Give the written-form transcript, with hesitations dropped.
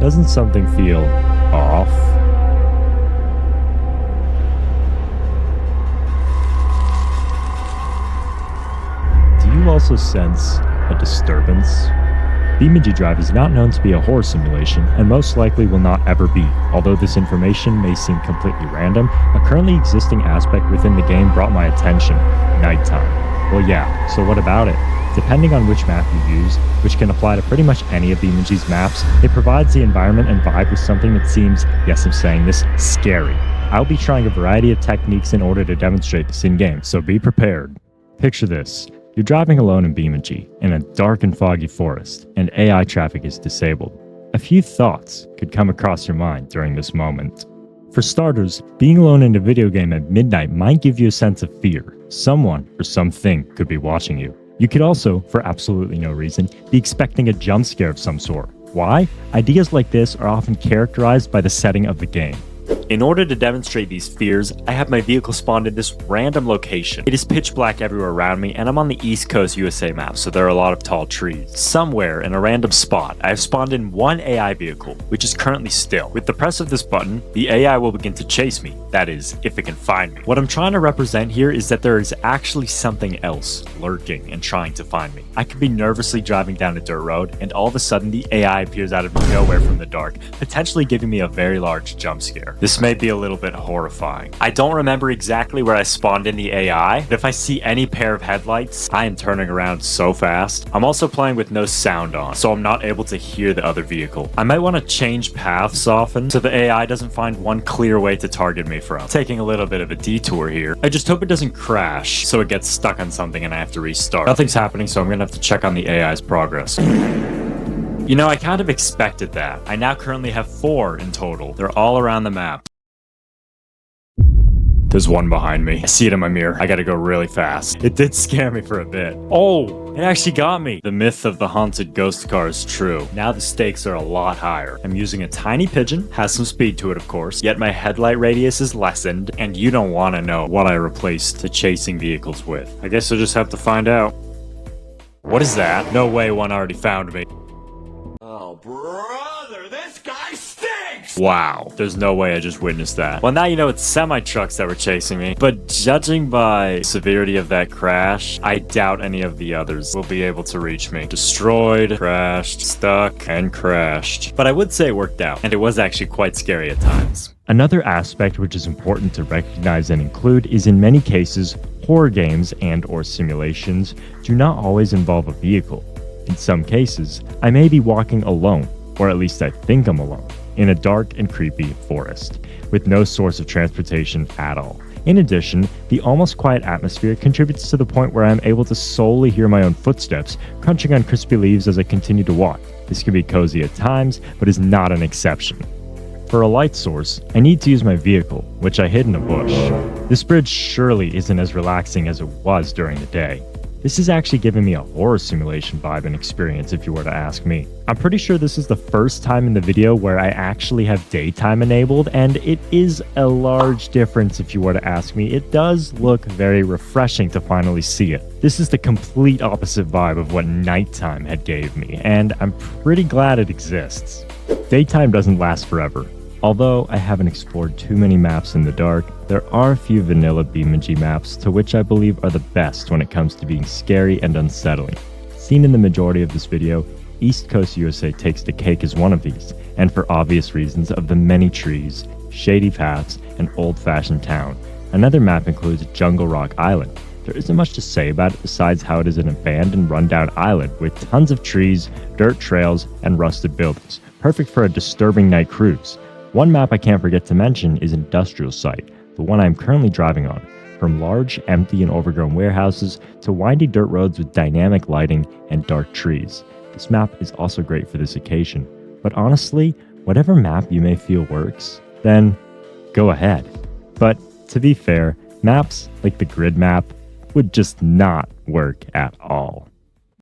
Doesn't something feel off? Do you also sense a disturbance? BeamNG.drive is not known to be a horror simulation, and most likely will not ever be. Although this information may seem completely random, a currently existing aspect within the game brought my attention: nighttime. Well yeah, so what about it? Depending on which map you use, which can apply to pretty much any of BeamNG's maps, it provides the environment and vibe with something that seems, yes I'm saying this, scary. I'll be trying a variety of techniques in order to demonstrate this in-game, so be prepared. Picture this. You're driving alone in BeamNG, in a dark and foggy forest, and AI traffic is disabled. A few thoughts could come across your mind during this moment. For starters, being alone in a video game at midnight might give you a sense of fear. Someone or something could be watching you. You could also, for absolutely no reason, be expecting a jump scare of some sort. Why? Ideas like this are often characterized by the setting of the game. In order to demonstrate these fears, I have my vehicle spawned in this random location. It is pitch black everywhere around me, and I'm on the East Coast USA map, so there are a lot of tall trees. Somewhere in a random spot, I have spawned in one AI vehicle, which is currently still. With the press of this button, the AI will begin to chase me. That is, if it can find me. What I'm trying to represent here is that there is actually something else lurking and trying to find me. I could be nervously driving down a dirt road, and all of a sudden the AI appears out of nowhere from the dark, potentially giving me a very large jump scare. This may be a little bit horrifying. I don't remember exactly where I spawned in the AI, but if I see any pair of headlights, I am turning around so fast. I'm also playing with no sound on, so I'm not able to hear the other vehicle. I might want to change paths often, so the AI doesn't find one clear way to target me from. Taking a little bit of a detour here. I just hope it doesn't crash, so it gets stuck on something and I have to restart. Nothing's happening, so I'm gonna have to check on the AI's progress. You know, I kind of expected that. I now currently have 4 in total. They're all around the map. There's one behind me. I see it in my mirror. I gotta go really fast. It did scare me for a bit. Oh, it actually got me. The myth of the haunted ghost car is true. Now the stakes are a lot higher. I'm using a tiny pigeon, has some speed to it of course, yet my headlight radius is lessened, and you don't want to know what I replaced the chasing vehicles with. I guess I'll just have to find out. What is that? No way one already found me. Oh, brother, this guy stinks! Wow, there's no way I just witnessed that. Well, now you know it's semi-trucks that were chasing me, but judging by severity of that crash, I doubt any of the others will be able to reach me. Destroyed, crashed, stuck, and crashed. But I would say it worked out, and it was actually quite scary at times. Another aspect which is important to recognize and include is in many cases, horror games and/or simulations do not always involve a vehicle. In some cases, I may be walking alone, or at least I think I'm alone, in a dark and creepy forest, with no source of transportation at all. In addition, the almost quiet atmosphere contributes to the point where I'm able to solely hear my own footsteps crunching on crispy leaves as I continue to walk. This can be cozy at times, but is not an exception. For a light source, I need to use my vehicle, which I hid in a bush. This bridge surely isn't as relaxing as it was during the day. This is actually giving me a horror simulation vibe and experience if you were to ask me. I'm pretty sure this is the first time in the video where I actually have daytime enabled, and it is a large difference if you were to ask me. It does look very refreshing to finally see it. This is the complete opposite vibe of what nighttime had gave me, and I'm pretty glad it exists. Daytime doesn't last forever. Although I haven't explored too many maps in the dark, there are a few vanilla BeamNG maps to which I believe are the best when it comes to being scary and unsettling. Seen in the majority of this video, East Coast USA takes the cake as one of these, and for obvious reasons of the many trees, shady paths, and old-fashioned town. Another map includes Jungle Rock Island. There isn't much to say about it besides how it is an abandoned, rundown island with tons of trees, dirt trails, and rusted buildings, perfect for a disturbing night cruise. One map I can't forget to mention is Industrial Site, the one I'm currently driving on. From large, empty, and overgrown warehouses to windy dirt roads with dynamic lighting and dark trees. This map is also great for this occasion. But honestly, whatever map you may feel works, then go ahead. But to be fair, maps like the grid map would just not work at all.